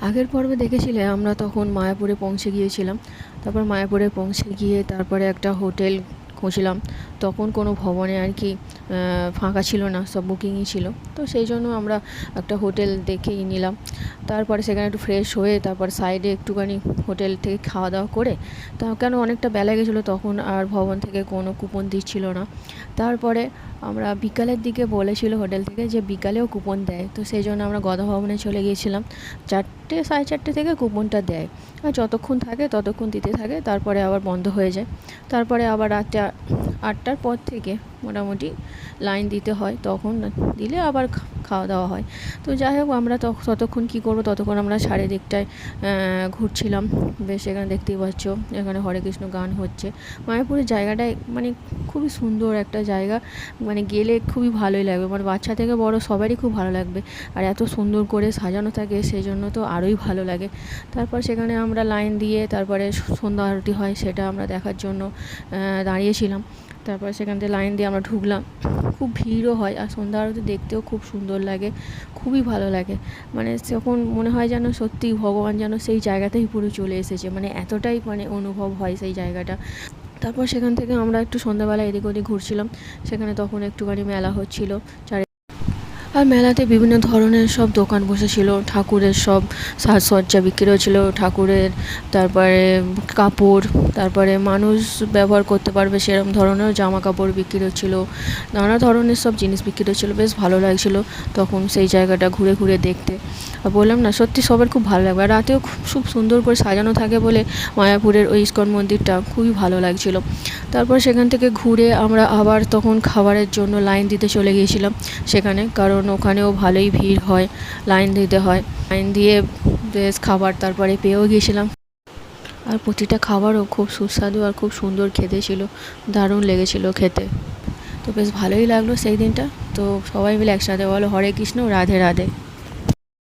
আগের পর্বে দেখেছিলে আমরা তখন মায়াপুরে পৌঁছে গিয়েছিলাম। তারপর মায়াপুরে পৌঁছে গিয়ে তারপরে একটা হোটেল খুঁজলাম। তখন কোনো ভবনে আর কি ফাঁকা ছিল না, সব বুকিংই ছিল। তো সেই জন্য আমরা একটা হোটেল দেখেই নিলাম। তারপরে সেখানে একটু ফ্রেশ হয়ে তারপর সাইডে একটুখানি হোটেল থেকে খাওয়া দাওয়া করে, তা কেন অনেকটা বেলা গেছিলো, তখন আর ভবন থেকে কোনো কুপন দিচ্ছিল না। তারপরে আমরা বিকালের দিকে বলেছিল হোটেল থেকে যে বিকালেও কুপন দেয়, তো সেই জন্য আমরা গদা ভবনে চলে গিয়েছিলাম। 4টে 4:30 থেকে কুপনটা দেয়, আর যতক্ষণ থাকে ততক্ষণ দিতে থাকে, তারপরে আবার বন্ধ হয়ে যায়। তারপরে আবার রাতে 8টার পর থেকে মোটামুটি লাইন দিতে হয়, তখন দিলে আবার খাওয়া দাওয়া হয়। তো যাই হোক, আমরা ততক্ষণ কী করবো, ততক্ষণ আমরা চারিদিকটায় ঘুরছিলাম। বেশ, এখানে দেখতেই পাচ্ছ এখানে হরে কৃষ্ণ গান হচ্ছে। মায়াপুরের জায়গাটায় মানে খুবই সুন্দর একটা জায়গা, মানে গেলে খুবই ভালোই লাগবে, মানে বাচ্চা থেকে বড় সবারই খুব ভালো লাগবে। আর এত সুন্দর করে সাজানো থাকে, সেই জন্য তো আরোই ভালো লাগে। তারপর সেখানে আমরা লাইন দিয়ে তারপরে সন্ধ্যা আরতি হয় সেটা আমরা দেখার জন্য দাঁড়িয়েছিলাম। তারপর সেখান থেকে লাইন দিয়ে আমরা ঢুকলাম। খুব ভিড়ও হয়, আর সন্ধ্যা আরতি দেখতেও খুব সুন্দর লাগে, খুবই ভালো লাগে। মানে তখন মনে হয় যেন সত্যিই ভগবান যেন সেই জায়গাতেই পুরো চলে এসেছে, মানে এতটাই মানে অনুভব হয় সেই জায়গাটা। তারপর সেখান থেকে আমরা একটু সন্ধ্যাবেলা এদিক ওদিক ঘুরছিলাম। সেখানে তখন একটুখানি মেলা হচ্ছিল। আর মেলাতে বিভিন্ন ধরনের সব দোকান বসেছিল, ঠাকুরের সব সাজসজ্জা বিক্রি হচ্ছিল, ঠাকুরের। তারপরে কাপড়, তারপরে মানুষ ব্যবহার করতে পারবে সেরকম ধরনের জামা কাপড় বিক্রি হচ্ছিল, নানা ধরনের সব জিনিস বিক্রি হচ্ছিলো। বেশ ভালো লাগছিলো তখন সেই জায়গাটা ঘুরে ঘুরে দেখতে। আর বললাম না, সত্যি সবার খুব ভালো লাগবে। আর রাতেও খুব সুন্দর করে সাজানো থাকে বলে মায়াপুরের ওই ইস্কন মন্দিরটা খুবই ভালো লাগছিলো। তারপর সেখান থেকে ঘুরে আমরা আবার তখন খাবারের জন্য লাইন দিতে চলে গিয়েছিলাম সেখানে, কারণ ওখানেও ভালোই ভিড় হয়, লাইন দিতে হয়। লাইন দিয়ে বেশ খাবার তারপরে পেয়েও গিয়েছিলাম। আর প্রতিটা খাবারও খুব সুস্বাদু আর খুব সুন্দর খেতে ছিল, দারুণ লেগেছিলো খেতে। তো বেশ ভালোই লাগলো সেই দিনটা। তো সবাই মিলে একসাথে বলো হরে কৃষ্ণ, রাধে রাধে।